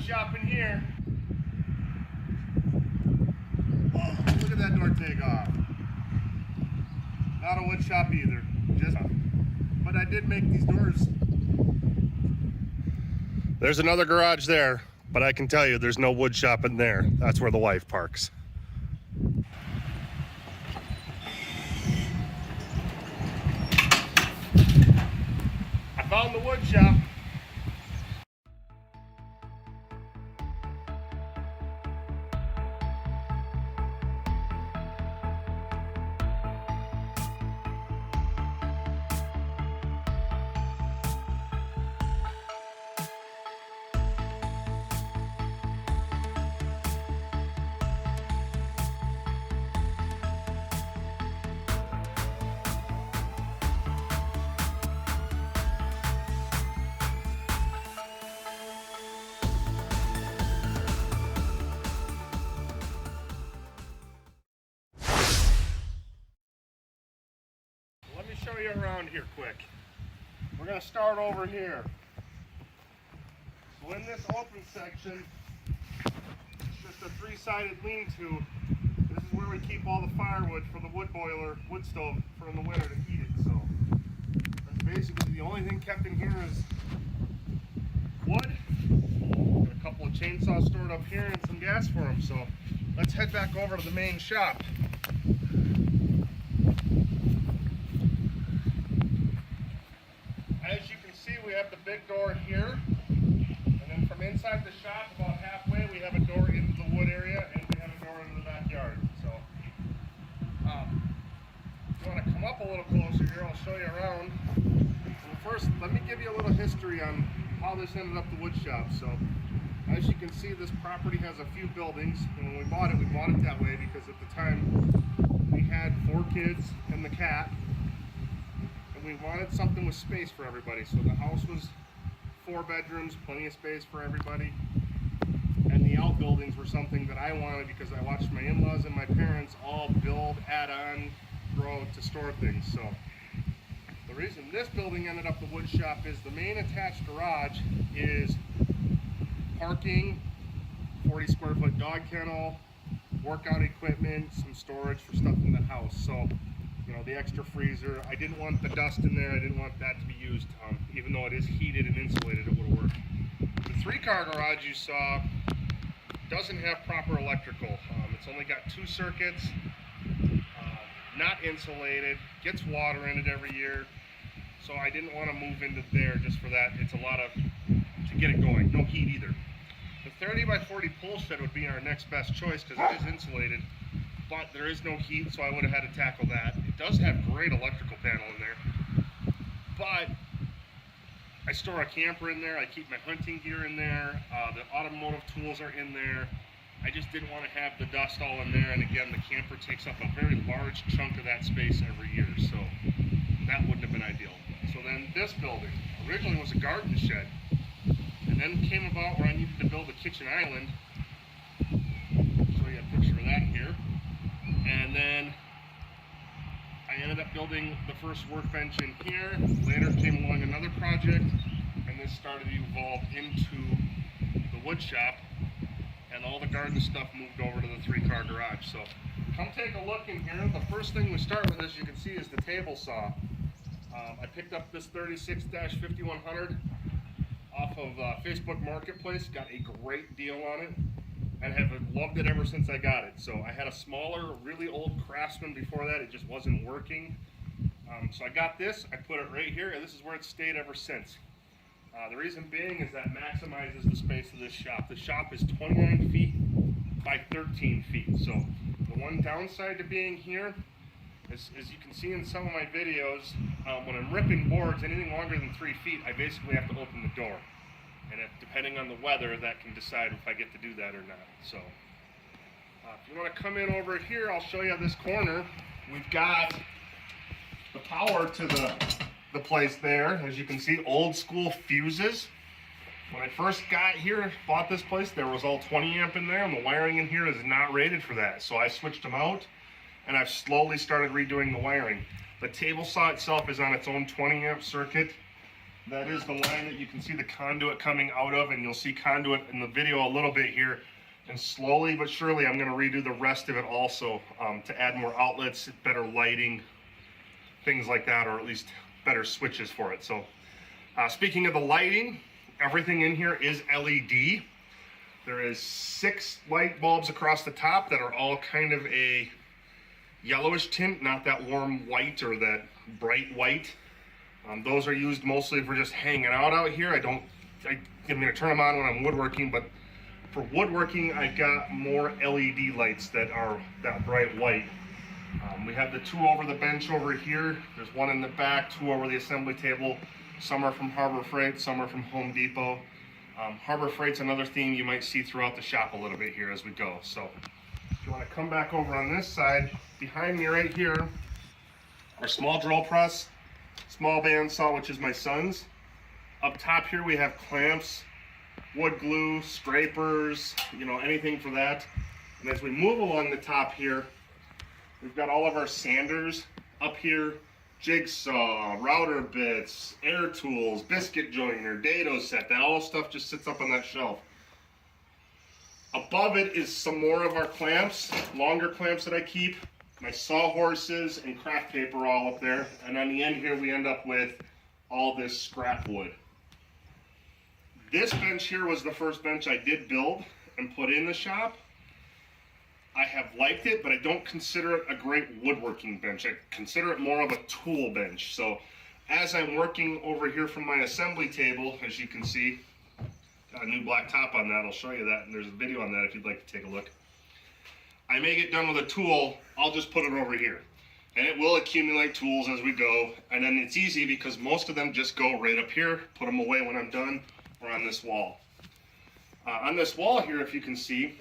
shop in here. Oh, look at that door take off. Not a wood shop either. But I did make these doors. There's another garage there, but I can tell you there's no wood shop in there. That's where the wife parks. I found the wood shop. Let me show you around here quick. We're going to start over here. So in this open section, it's just a three-sided lean-to. This is where we keep all the firewood for the wood boiler, wood stove for in the winter to heat it. So that's basically the only thing kept in here is wood. Got a couple of chainsaws stored up here and some gas for them. So let's head back over to the main shop. As you can see, we have the big door here, and then from inside the shop, about halfway, we have a door into the wood area, and we have a door into the backyard. So, if you want to come up a little closer here, I'll show you around. Well, first, let me give you a little history on how this ended up the wood shop. So, as you can see, this property has a few buildings, and when we bought it that way because at the time we had 4 kids and the cat. We wanted something with space for everybody. So the house was 4 bedrooms, plenty of space for everybody. And the outbuildings were something that I wanted because I watched my in-laws and my parents all build, add on, grow to store things. So the reason this building ended up the wood shop is the main attached garage is parking, 40 square foot dog kennel, workout equipment, some storage for stuff in the house. So you know, the extra freezer. I didn't want the dust in there. I didn't want that to be used. Even though it is heated and insulated, it would have worked. The 3-car garage you saw doesn't have proper electrical. It's only got 2 circuits, not insulated, gets water in it every year. So I didn't want to move into there just for that. It's a lot to get it going. No heat either. The 30 by 40 pull shed would be our next best choice because it is insulated. But there is no heat, so I would have had to tackle that. It does have great electrical panel in there, but I store a camper in there. I keep my hunting gear in there. The automotive tools are in there. I just didn't want to have the dust all in there, and again, the camper takes up a very large chunk of that space every year, so that wouldn't have been ideal. So then this building originally was a garden shed, and then came about where I needed to build a kitchen island. I'll show you a picture of that here. And then I ended up building the first workbench in here. Later came along another project, and this started to evolve into the wood shop, and all the garden stuff moved over to the 3-car garage. So come take a look in here. The first thing we start with, as you can see, is the table saw. I picked up this 36-5100 off of Facebook Marketplace. Got a great deal on it, and have loved it ever since I got it. So I had a smaller, really old Craftsman before that. It just wasn't working. So I got this, I put it right here, and this is where it's stayed ever since. The reason being is that maximizes the space of this shop. The shop is 29 feet by 13 feet. So the one downside to being here is, as you can see in some of my videos, when I'm ripping boards anything longer than 3 feet, I basically have to open the door. And depending on the weather, that can decide if I get to do that or not. So, if you want to come in over here, I'll show you this corner. We've got the power to the place there. As you can see, old school fuses. When I first got here, bought this place, there was all 20 amp in there, and the wiring in here is not rated for that. So I switched them out, and I've slowly started redoing the wiring. The table saw itself is on its own 20 amp circuit. That is the line that you can see the conduit coming out of, and you'll see conduit in the video a little bit here. And slowly but surely, I'm going to redo the rest of it also to add more outlets, better lighting, things like that, or at least better switches for it. So speaking of the lighting, everything in here is LED. There is 6 light bulbs across the top that are all kind of a yellowish tint, not that warm white or that bright white. Those are used mostly if we're just hanging out here. I'm going to turn them on when I'm woodworking, but for woodworking, I've got more LED lights that are that bright white. We have the 2 over the bench over here. There's 1 in the back, 2 over the assembly table. Some are from Harbor Freight, some are from Home Depot. Harbor Freight's another theme you might see throughout the shop a little bit here as we go. So if you want to come back over on this side, behind me right here, our small drill press, small bandsaw, which is my son's. Up top here we have clamps, wood glue, scrapers, anything for that. And as we move along the top here, we've got all of our sanders up here, jigsaw, router bits, air tools, biscuit joiner, dado set. That all stuff just sits up on that shelf. Above it is some more of our clamps, longer clamps that I keep. My sawhorses and craft paper all up there. And on the end here we end up with all this scrap wood. This bench here was the first bench I did build and put in the shop. I have liked it, but I don't consider it a great woodworking bench. I consider it more of a tool bench. So as I'm working over here from my assembly table, as you can see, got a new black top on that. I'll show you that, and there's a video on that if you'd like to take a look. I may get done with a tool, I'll just put it over here. And it will accumulate tools as we go. And then it's easy because most of them just go right up here, put them away when I'm done, or on this wall. On this wall here, if you can see,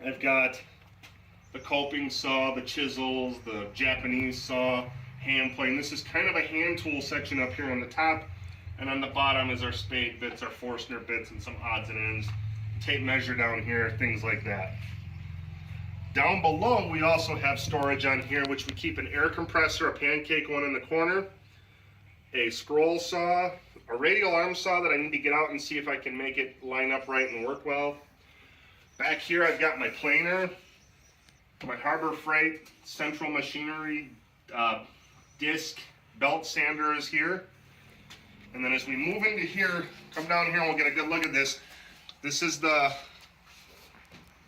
I've got the coping saw, the chisels, the Japanese saw, hand plane. This is kind of a hand tool section up here on the top. And on the bottom is our spade bits, our Forstner bits, and some odds and ends. Tape measure down here, things like that. Down below, we also have storage on here, which we keep an air compressor, a pancake one in the corner, a scroll saw, a radial arm saw that I need to get out and see if I can make it line up right and work well. Back here, I've got my planer, my Harbor Freight central machinery disc belt sander is here. And then as we move into here, come down here and we'll get a good look at this. This is the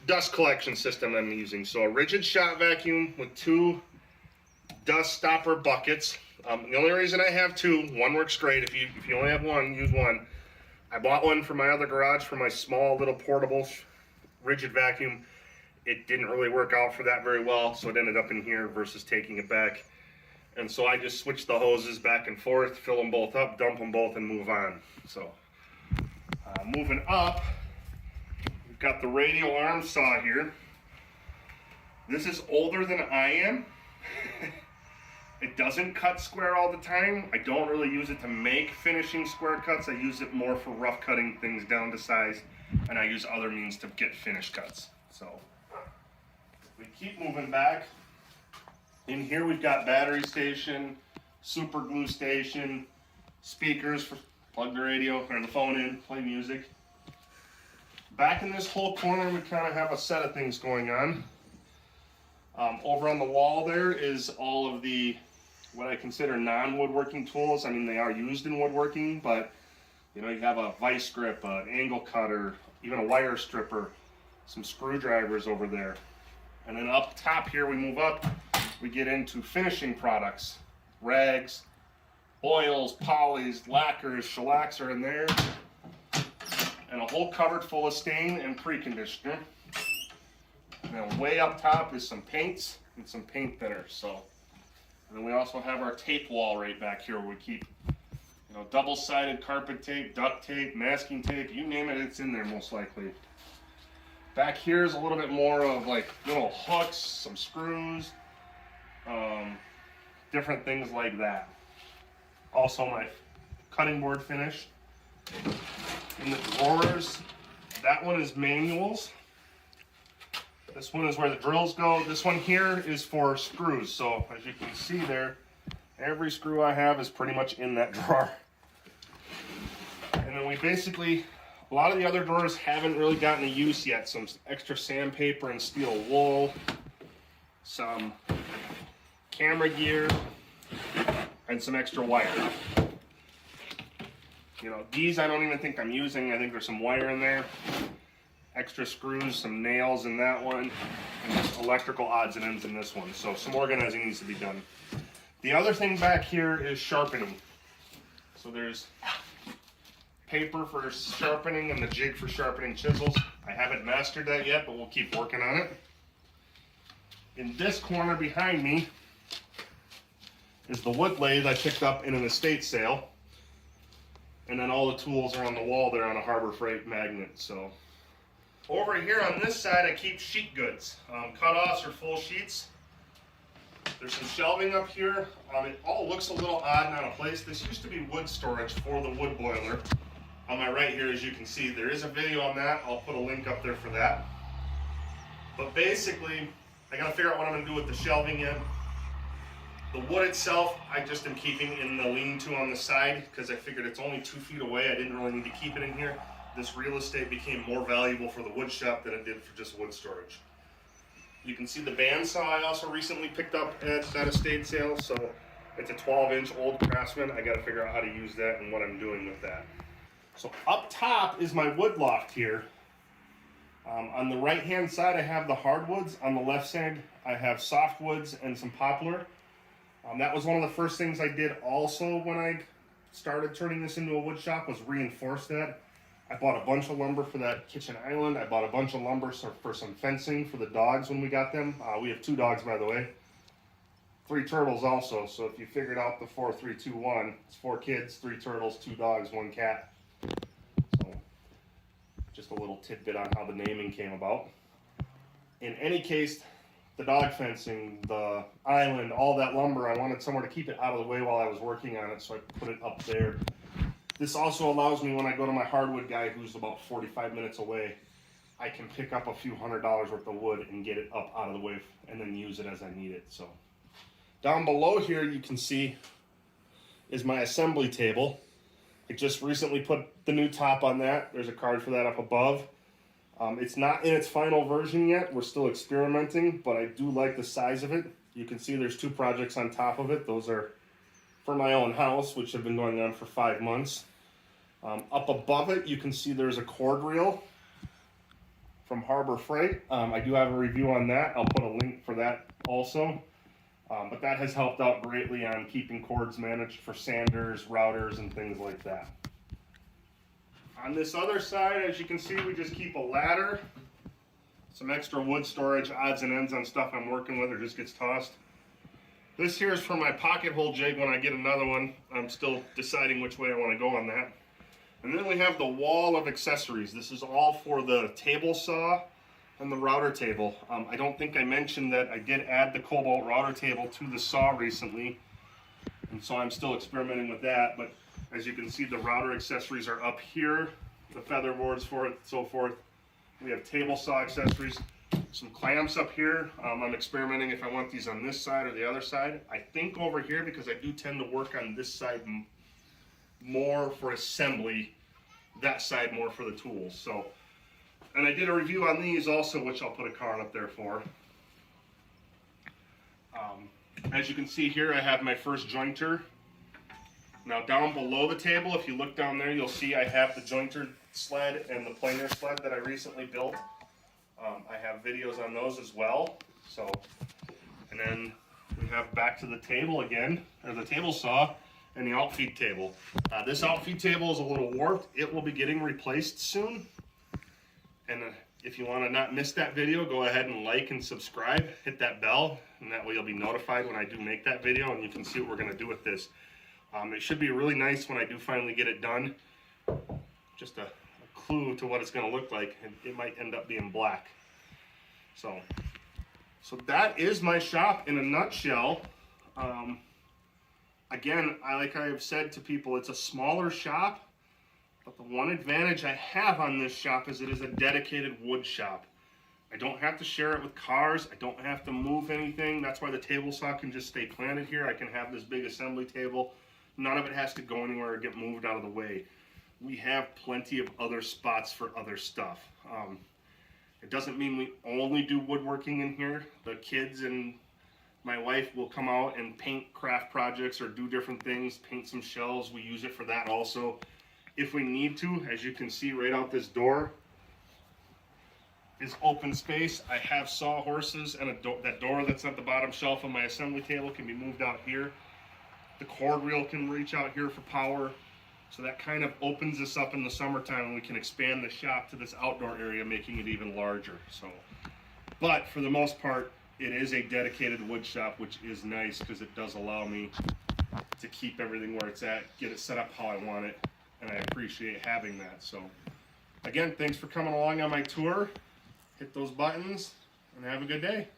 dust collection system I'm using. So a rigid shot vacuum with 2 dust stopper buckets. The only reason I have 2, one works great. If you only have one, use one. I bought one for my other garage for my small little portable rigid vacuum. It didn't really work out for that very well, so it ended up in here versus taking it back. And so I just switched the hoses back and forth, fill them both up, dump them both, and move on. So moving up, we've got the radial arm saw here. This is older than I am. It doesn't cut square all the time. I don't really use it to make finishing square cuts. I use it more for rough cutting things down to size, and I use other means to get finished cuts. So we keep moving back. In here we've got battery station, super glue station, speakers for plug the radio or the phone in, play music. Back in this whole corner we kind of have a set of things going on. Over on the wall there is all of the what I consider non-woodworking tools. I mean, they are used in woodworking, but you have a vice grip, an angle cutter, even a wire stripper, some screwdrivers over there. And then up top here we move up, we get into finishing products, rags, oils, polys, lacquers, shellacs are in there, and a whole cupboard full of stain and preconditioner. And then way up top is some paints and some paint thinners. So, and then we also have our tape wall right back here where we keep, double-sided carpet tape, duct tape, masking tape, you name it, it's in there most likely. Back here is a little bit more of like little hooks, some screws, different things like that. Also my cutting board finish. In the drawers, that one is manuals. This one is where the drills go. This one here is for screws. So as you can see there, every screw I have is pretty much in that drawer. And we basically, a lot of the other doors haven't really gotten to use yet. Some extra sandpaper and steel wool, some camera gear, and some extra wire. You know, these I don't even think I'm using. I think there's some wire in there, extra screws, some nails in that one, and just electrical odds and ends in this one. So some organizing needs to be done. The other thing back here is sharpening. So there's paper for sharpening and the jig for sharpening chisels. I haven't mastered that yet, but we'll keep working on it. In this corner behind me is the wood lathe I picked up in an estate sale. And then all the tools are on the wall there on a Harbor Freight magnet. So over here on this side, I keep sheet goods, cut-offs or full sheets. There's some shelving up here. It all looks a little odd and out of place. This used to be wood storage for the wood boiler. On my right here, as you can see, there is a video on that. I'll put a link up there for that. But basically, I gotta figure out what I'm gonna do with the shelving yet. The wood itself, I just am keeping in the lean-to on the side because I figured it's only 2 feet away. I didn't really need to keep it in here. This real estate became more valuable for the wood shop than it did for just wood storage. You can see the bandsaw I also recently picked up at that estate sale. So it's a 12-inch old Craftsman. I gotta figure out how to use that and what I'm doing with that. So up top is my wood loft here. On the right-hand side, I have the hardwoods. On the left side, I have softwoods and some poplar. That was one of the first things I did also when I started turning this into a wood shop, was reinforce that. I bought a bunch of lumber for that kitchen island. I bought a bunch of lumber for some fencing for the dogs when we got them. We have 2 dogs, by the way. 3 turtles also, so if you figured out the 4, 3, 2, 1, it's 4 kids, 3 turtles, 2 dogs, 1 cat. So just a little tidbit on how the naming came about. In any case, the dog fencing, the island, all that lumber, I wanted somewhere to keep it out of the way while I was working on it, so I put it up there. This also allows me, when I go to my hardwood guy who's about 45 minutes away, I can pick up a few $100s worth of wood and get it up out of the way and then use it as I need it. So down below here you can see is my assembly table. I just recently put the new top on that. There's a card for that up above. It's not in its final version yet. We're still experimenting, but I do like the size of it. You can see there's 2 projects on top of it. Those are for my own house, which have been going on for 5 months. Up above it, you can see there's a cord reel from Harbor Freight. I do have a review on that. I'll put a link for that also. But that has helped out greatly on keeping cords managed for sanders, routers, and things like that. On this other side, as you can see, we just keep a ladder, some extra wood storage, odds and ends on stuff I'm working with or just gets tossed. This here is for my pocket hole jig when I get another one. I'm still deciding which way I want to go on that. And then we have the wall of accessories. This is all for the table saw and the router table. I don't think I mentioned that I did add the Cobalt router table to the saw recently, and so I'm still experimenting with that. But as you can see, the router accessories are up here, the feather boards for it, so forth. We have table saw accessories, some clamps up here. I'm experimenting if I want these on this side or the other side. I think over here, because I do tend to work on this side more for assembly, that side more for the tools. So, and I did a review on these also, which I'll put a card up there for. As you can see here, I have my first jointer. Now down below the table, if you look down there, you'll see I have the jointer sled and the planer sled that I recently built. I have videos on those as well. So, and then we have back to the table again, or the table saw and the outfeed table. This outfeed table is a little warped. It will be getting replaced soon. And if you want to not miss that video, go ahead and like and subscribe, hit that bell, and that way you'll be notified when I do make that video and you can see what we're going to do with this. It should be really nice when I do finally get it done. Just a clue to what it's going to look like. It might end up being black. So that is my shop in a nutshell. Again, like I have said to people, it's a smaller shop, but the one advantage I have on this shop is it is a dedicated wood shop. I don't have to share it with cars. I don't have to move anything. That's why the table saw can just stay planted here. I can have this big assembly table. None of it has to go anywhere or get moved out of the way. we have plenty of other spots for other stuff. It doesn't mean we only do woodworking in here. The kids and my wife will come out and paint craft projects or do different things, paint some shelves. We use it for that also if we need to. As you can see right out this door is open space. I have sawhorses, and that door that's at the bottom shelf of my assembly table can be moved out here. The cord reel can reach out here for power. So that kind of opens this up in the summertime, and we can expand the shop to this outdoor area, making it even larger. So, but for the most part, it is a dedicated wood shop, which is nice because it does allow me to keep everything where it's at, get it set up how I want it, and I appreciate having that. So again, thanks for coming along on my tour. Hit those buttons and have a good day.